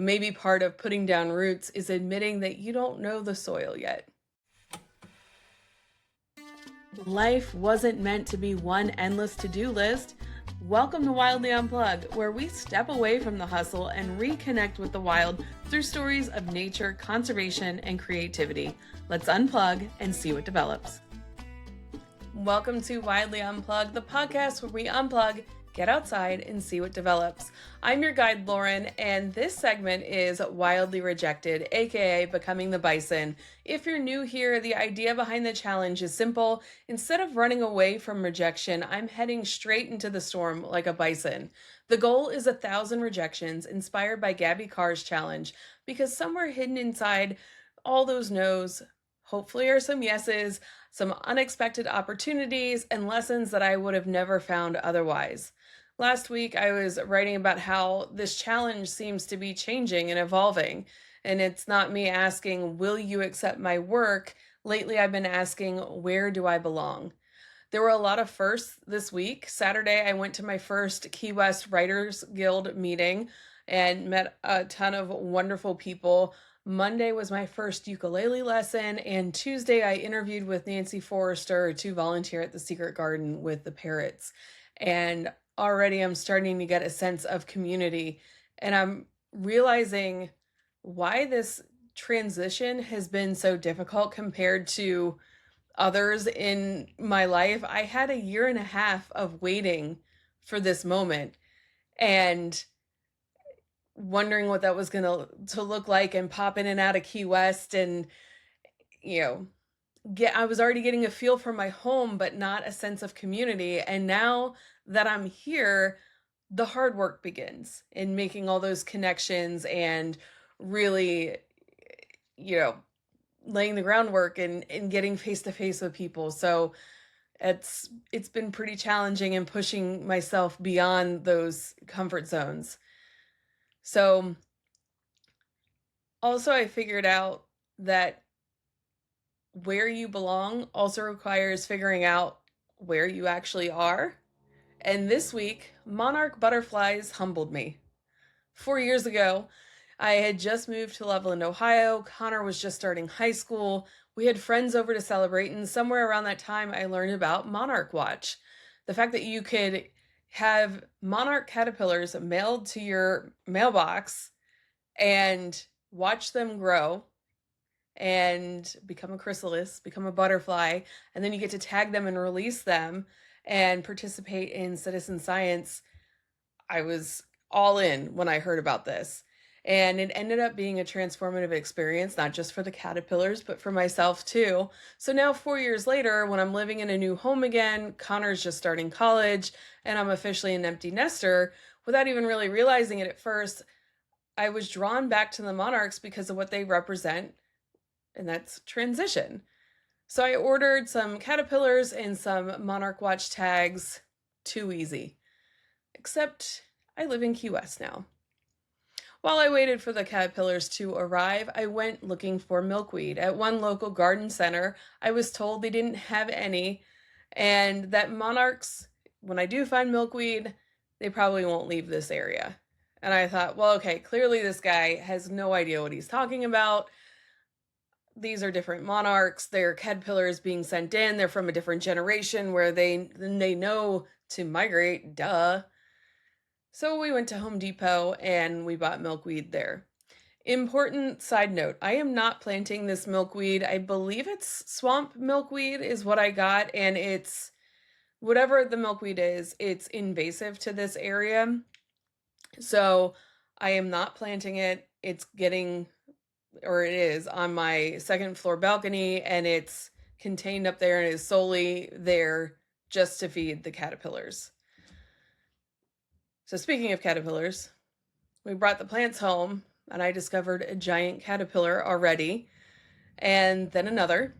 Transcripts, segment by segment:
Maybe part of putting down roots is admitting that you don't know the soil yet. Life wasn't meant to be one endless to-do list. Welcome to Wildly Unplugged, where we step away from the hustle and reconnect with the wild through stories of nature, conservation, and creativity. Let's unplug and see what develops. Welcome to Wildly Unplugged, the podcast where we unplug, get outside, and see what develops. I'm your guide, Lauren, and this segment is Wildly Rejected, aka Becoming the Bison. If you're new here, the idea behind the challenge is simple. Instead of running away from rejection, I'm heading straight into the storm like a bison. The goal is 1,000 rejections, inspired by Gabby Carr's challenge, because somewhere hidden inside all those no's, hopefully are some yeses, some unexpected opportunities, and lessons that I would have never found otherwise. Last week, I was writing about how this challenge seems to be changing and evolving. And it's not me asking, will you accept my work? Lately, I've been asking, where do I belong? There were a lot of firsts this week. Saturday, I went to my first Key West Writers Guild meeting and met a ton of wonderful people. Monday was my first ukulele lesson, and Tuesday I interviewed with Nancy Forrester to volunteer at the Secret Garden with the parrots. And already I'm starting to get a sense of community, and I'm realizing why this transition has been so difficult compared to others in my life. I had 1.5 years of waiting for this moment and wondering what that was going to look like, and pop in and out of Key West, and I was already getting a feel for my home, but not a sense of community. And now that I'm here, the hard work begins in making all those connections and really, laying the groundwork and getting face to face with people. So it's been pretty challenging and pushing myself beyond those comfort zones. So also I figured out that where you belong also requires figuring out where you actually are. And this week, Monarch butterflies humbled me. 4 years ago, I had just moved to Loveland, Ohio. Connor was just starting high school. We had friends over to celebrate, and somewhere around that time, I learned about Monarch Watch. The fact that you could have monarch caterpillars mailed to your mailbox and watch them grow and become a chrysalis, become a butterfly, and then you get to tag them and release them and participate in citizen science. I was all in when I heard about this. And it ended up being a transformative experience, not just for the caterpillars, but for myself too. So now 4 years later, when I'm living in a new home again, Connor's just starting college, and I'm officially an empty nester, without even really realizing it at first, I was drawn back to the Monarchs because of what they represent, and that's transition. So I ordered some caterpillars and some Monarch Watch tags. Too easy. Except I live in Key West now. While I waited for the caterpillars to arrive, I went looking for milkweed. At one local garden center, I was told they didn't have any, and that monarchs, when I do find milkweed, they probably won't leave this area. And I thought, well, okay, clearly this guy has no idea what he's talking about. These are different monarchs. They're caterpillars being sent in. They're from a different generation where they know to migrate, duh. So we went to Home Depot and we bought milkweed there. Important side note, I am not planting this milkweed. I believe it's swamp milkweed is what I got, and it's whatever the milkweed is, it's invasive to this area. So I am not planting it. It is on my second floor balcony, and it's contained up there and is solely there just to feed the caterpillars. So speaking of caterpillars, we brought the plants home, and I discovered a giant caterpillar already, and then another,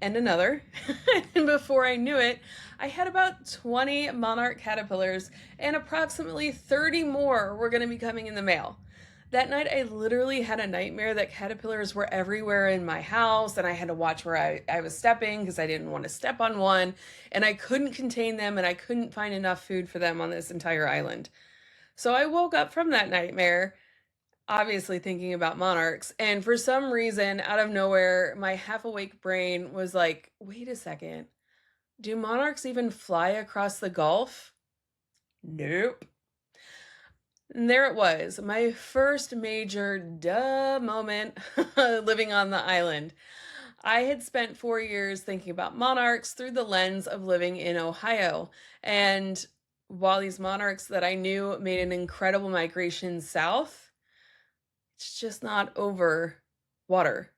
and another. And before I knew it, I had about 20 monarch caterpillars, and approximately 30 more were going to be coming in the mail. That night, I literally had a nightmare that caterpillars were everywhere in my house, and I had to watch where I was stepping because I didn't want to step on one, and I couldn't contain them, and I couldn't find enough food for them on this entire island. So I woke up from that nightmare obviously thinking about monarchs. And for some reason, out of nowhere, my half awake brain was like, wait a second, do monarchs even fly across the Gulf? Nope. And there it was, my first major duh moment living on the island. I had spent 4 years thinking about monarchs through the lens of living in Ohio. And while these monarchs that I knew made an incredible migration south, it's just not over water.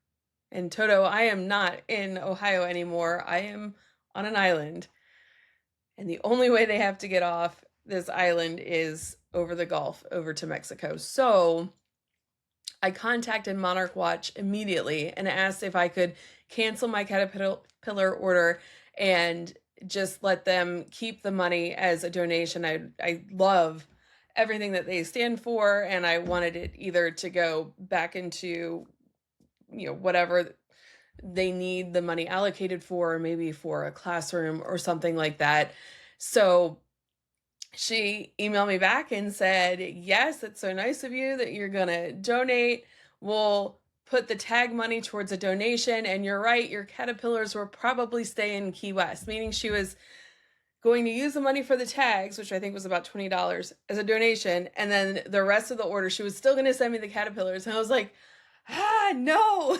And Toto, I am not in Ohio anymore. I am on an island. And the only way they have to get off this island is over the Gulf, over to Mexico. So I contacted Monarch Watch immediately and asked if I could cancel my caterpillar order and just let them keep the money as a donation. I love everything that they stand for, and I wanted it either to go back into, whatever they need the money allocated for, maybe for a classroom or something like that. So she emailed me back and said, yes, it's so nice of you that you're going to donate. We'll put the tag money towards a donation. And you're right, your caterpillars will probably stay in Key West, meaning she was going to use the money for the tags, which I think was about $20, as a donation. And then the rest of the order, she was still going to send me the caterpillars. And I was like, no,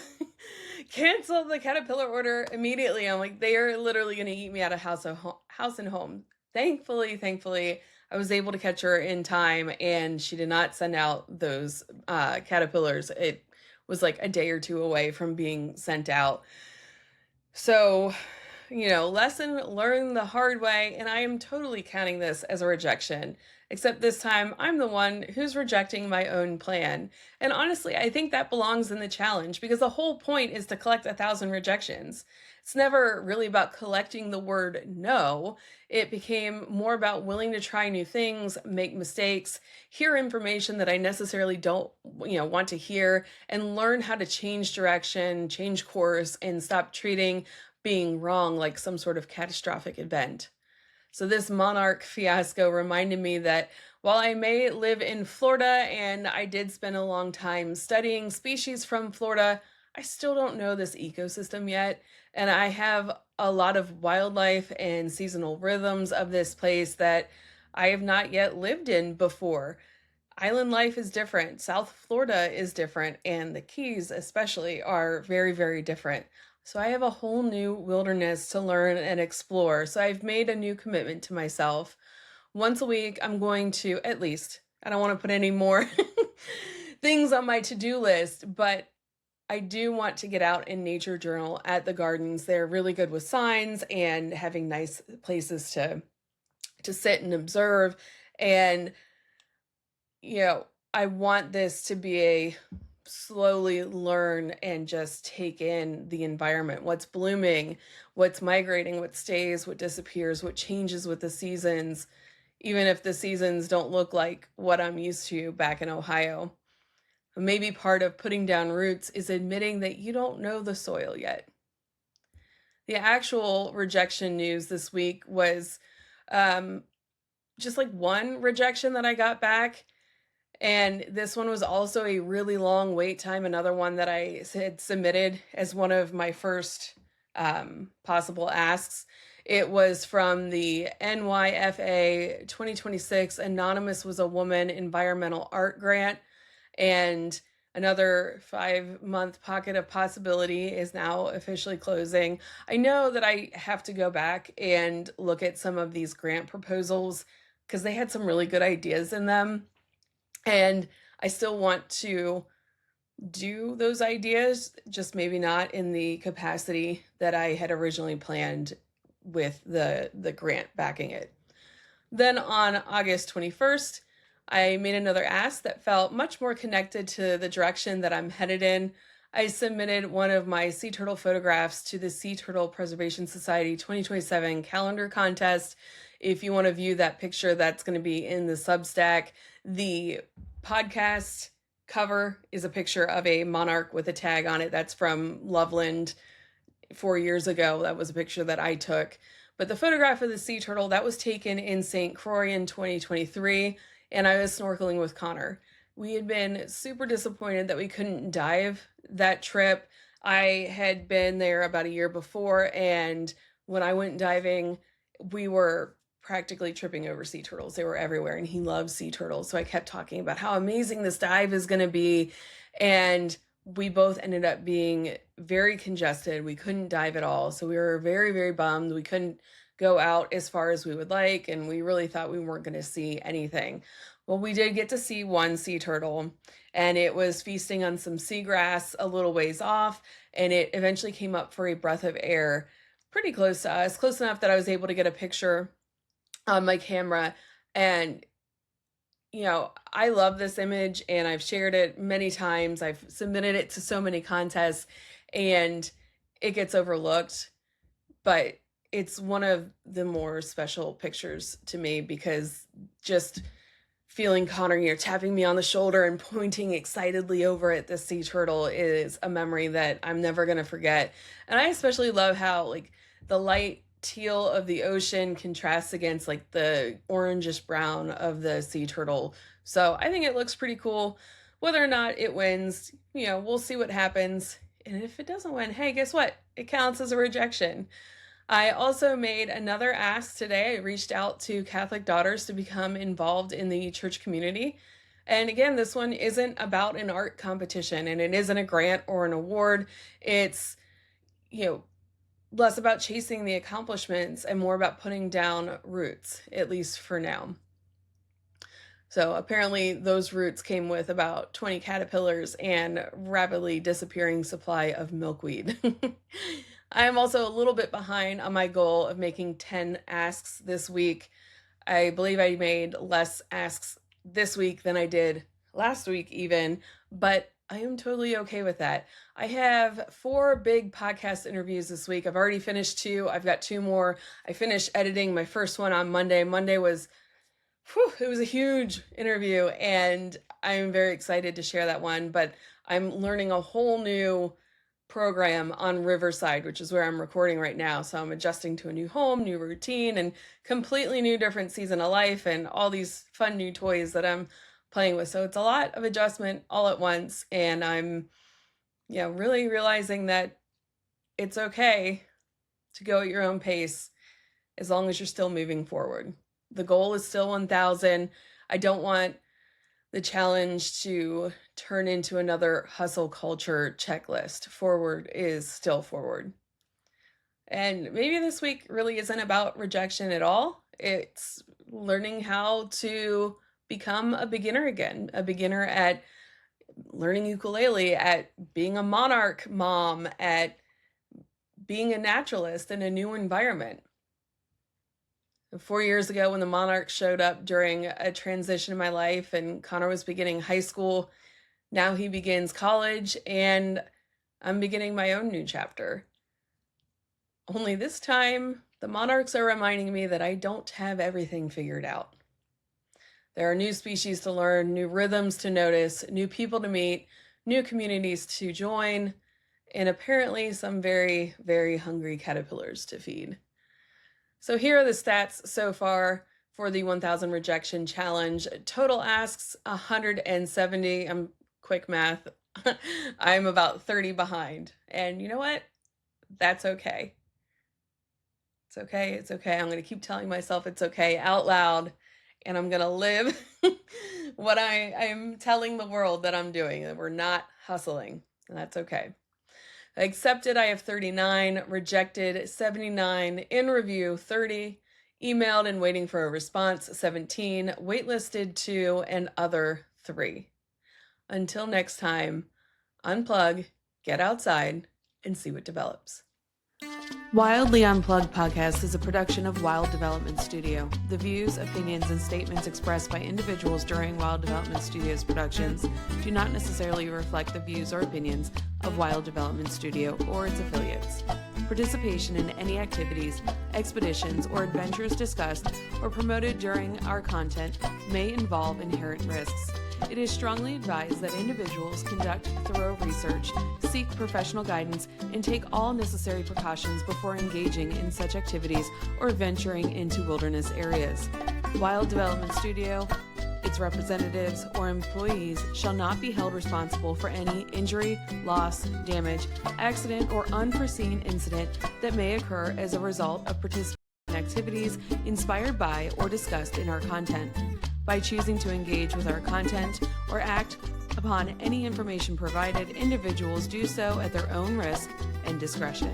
cancel the caterpillar order immediately. I'm like, they are literally going to eat me out of house and home. Thankfully, I was able to catch her in time, and she did not send out those caterpillars. It was like a day or two away from being sent out. So, lesson learned the hard way, and I am totally counting this as a rejection. Except this time, I'm the one who's rejecting my own plan. And honestly, I think that belongs in the challenge, because the whole point is to collect 1,000 rejections. It's never really about collecting the word no. It became more about willing to try new things, make mistakes, hear information that I necessarily don't, want to hear, and learn how to change direction, change course, and stop treating being wrong like some sort of catastrophic event. So this monarch fiasco reminded me that while I may live in Florida and I did spend a long time studying species from Florida, I still don't know this ecosystem yet. And I have a lot of wildlife and seasonal rhythms of this place that I have not yet lived in before. Island life is different. South Florida is different. And the Keys especially are very, very different. So I have a whole new wilderness to learn and explore. So I've made a new commitment to myself. Once a week, I'm going to, at least, I don't want to put any more things on my to-do list, but I do want to get out and nature journal at the gardens. They're really good with signs and having nice places to sit and observe. And, I want this to be a slowly learn and just take in the environment, what's blooming, what's migrating, what stays, what disappears, what changes with the seasons, even if the seasons don't look like what I'm used to back in Ohio. Maybe part of putting down roots is admitting that you don't know the soil yet. The actual rejection news this week was just like one rejection that I got back. And this one was also a really long wait time, another one that I had submitted as one of my first possible asks. It was from the NYFA 2026 Anonymous Was a Woman Environmental Art Grant, and another 5-month pocket of possibility is now officially closing. I know that I have to go back and look at some of these grant proposals because they had some really good ideas in them. And I still want to do those ideas, just maybe not in the capacity that I had originally planned with the grant backing it. Then on August 21st, I made another ask that felt much more connected to the direction that I'm headed in. I submitted one of my sea turtle photographs to the Sea Turtle Preservation Society 2027 calendar contest. If you want to view that picture, that's going to be in the Substack. The podcast cover is a picture of a monarch with a tag on it. That's from Loveland 4 years ago. That was a picture that I took. But the photograph of the sea turtle, that was taken in St. Croix in 2023, and I was snorkeling with Connor. We had been super disappointed that we couldn't dive that trip. I had been there about a year before, and when I went diving, we were practically tripping over sea turtles. They were everywhere, and he loves sea turtles. So I kept talking about how amazing this dive is going to be. And we both ended up being very congested. We couldn't dive at all. So we were very, very bummed. We couldn't go out as far as we would like, and we really thought we weren't going to see anything. Well, we did get to see one sea turtle, and it was feasting on some seagrass a little ways off, and it eventually came up for a breath of air pretty close to us, close enough that I was able to get a picture on my camera. And I love this image, and I've shared it many times. I've submitted it to so many contests, and it gets overlooked, but it's one of the more special pictures to me, because just feeling Connor, tapping me on the shoulder and pointing excitedly over at the sea turtle is a memory that I'm never going to forget. And I especially love how the light teal of the ocean contrasts against the orangish brown of the sea turtle. So I think it looks pretty cool. Whether or not it wins, we'll see what happens. And if it doesn't win, hey, guess what? It counts as a rejection. I also made another ask today. I reached out to Catholic daughters to become involved in the church community. And again, this one isn't about an art competition, and it isn't a grant or an award. It's, less about chasing the accomplishments and more about putting down roots, at least for now. So apparently those roots came with about 20 caterpillars and rapidly disappearing supply of milkweed. I am also a little bit behind on my goal of making 10 asks this week. I believe I made less asks this week than I did last week even, but I am totally okay with that. I have 4 big podcast interviews this week. I've already finished 2. I've got 2 more. I finished editing my first one on Monday. Monday was, it was a huge interview, and I'm very excited to share that one, but I'm learning a whole new program on Riverside, which is where I'm recording right now. So I'm adjusting to a new home, new routine, and completely new different season of life, and all these fun new toys that I'm playing with. So it's a lot of adjustment all at once, and I'm really realizing that it's okay to go at your own pace as long as you're still moving forward. The goal is still 1,000. I don't want the challenge to turn into another hustle culture checklist. Forward is still forward. And maybe this week really isn't about rejection at all. It's learning how to become a beginner again, a beginner at learning ukulele, at being a Monarch mom, at being a naturalist in a new environment. 4 years ago, when the Monarchs showed up during a transition in my life and Connor was beginning high school, now he begins college, and I'm beginning my own new chapter. Only this time, the Monarchs are reminding me that I don't have everything figured out. There are new species to learn, new rhythms to notice, new people to meet, new communities to join, and apparently some very, very hungry caterpillars to feed. So here are the stats so far for the 1,000 rejection challenge. Total asks 170. I'm quick math. I'm about 30 behind. And you know what? That's okay. It's okay. It's okay. I'm going to keep telling myself it's okay out loud, and I'm going to live what I'm telling the world that I'm doing, that we're not hustling, and that's okay. Accepted, I have 39. Rejected, 79. In review, 30. Emailed and waiting for a response, 17. Waitlisted, 2. And other, 3. Until next time, unplug, get outside, and see what develops. Wildly Unplugged podcast is a production of Wild Development Studio. The views, opinions, and statements expressed by individuals during Wild Development Studio's productions do not necessarily reflect the views or opinions of Wild Development Studio or its affiliates. Participation in any activities, expeditions, or adventures discussed or promoted during our content may involve inherent risks. It is strongly advised that individuals conduct thorough research, seek professional guidance, and take all necessary precautions before engaging in such activities or venturing into wilderness areas. Wild Development Studio, its representatives, or employees shall not be held responsible for any injury, loss, damage, accident, or unforeseen incident that may occur as a result of participating in activities inspired by or discussed in our content. By choosing to engage with our content or act upon any information provided, individuals do so at their own risk and discretion.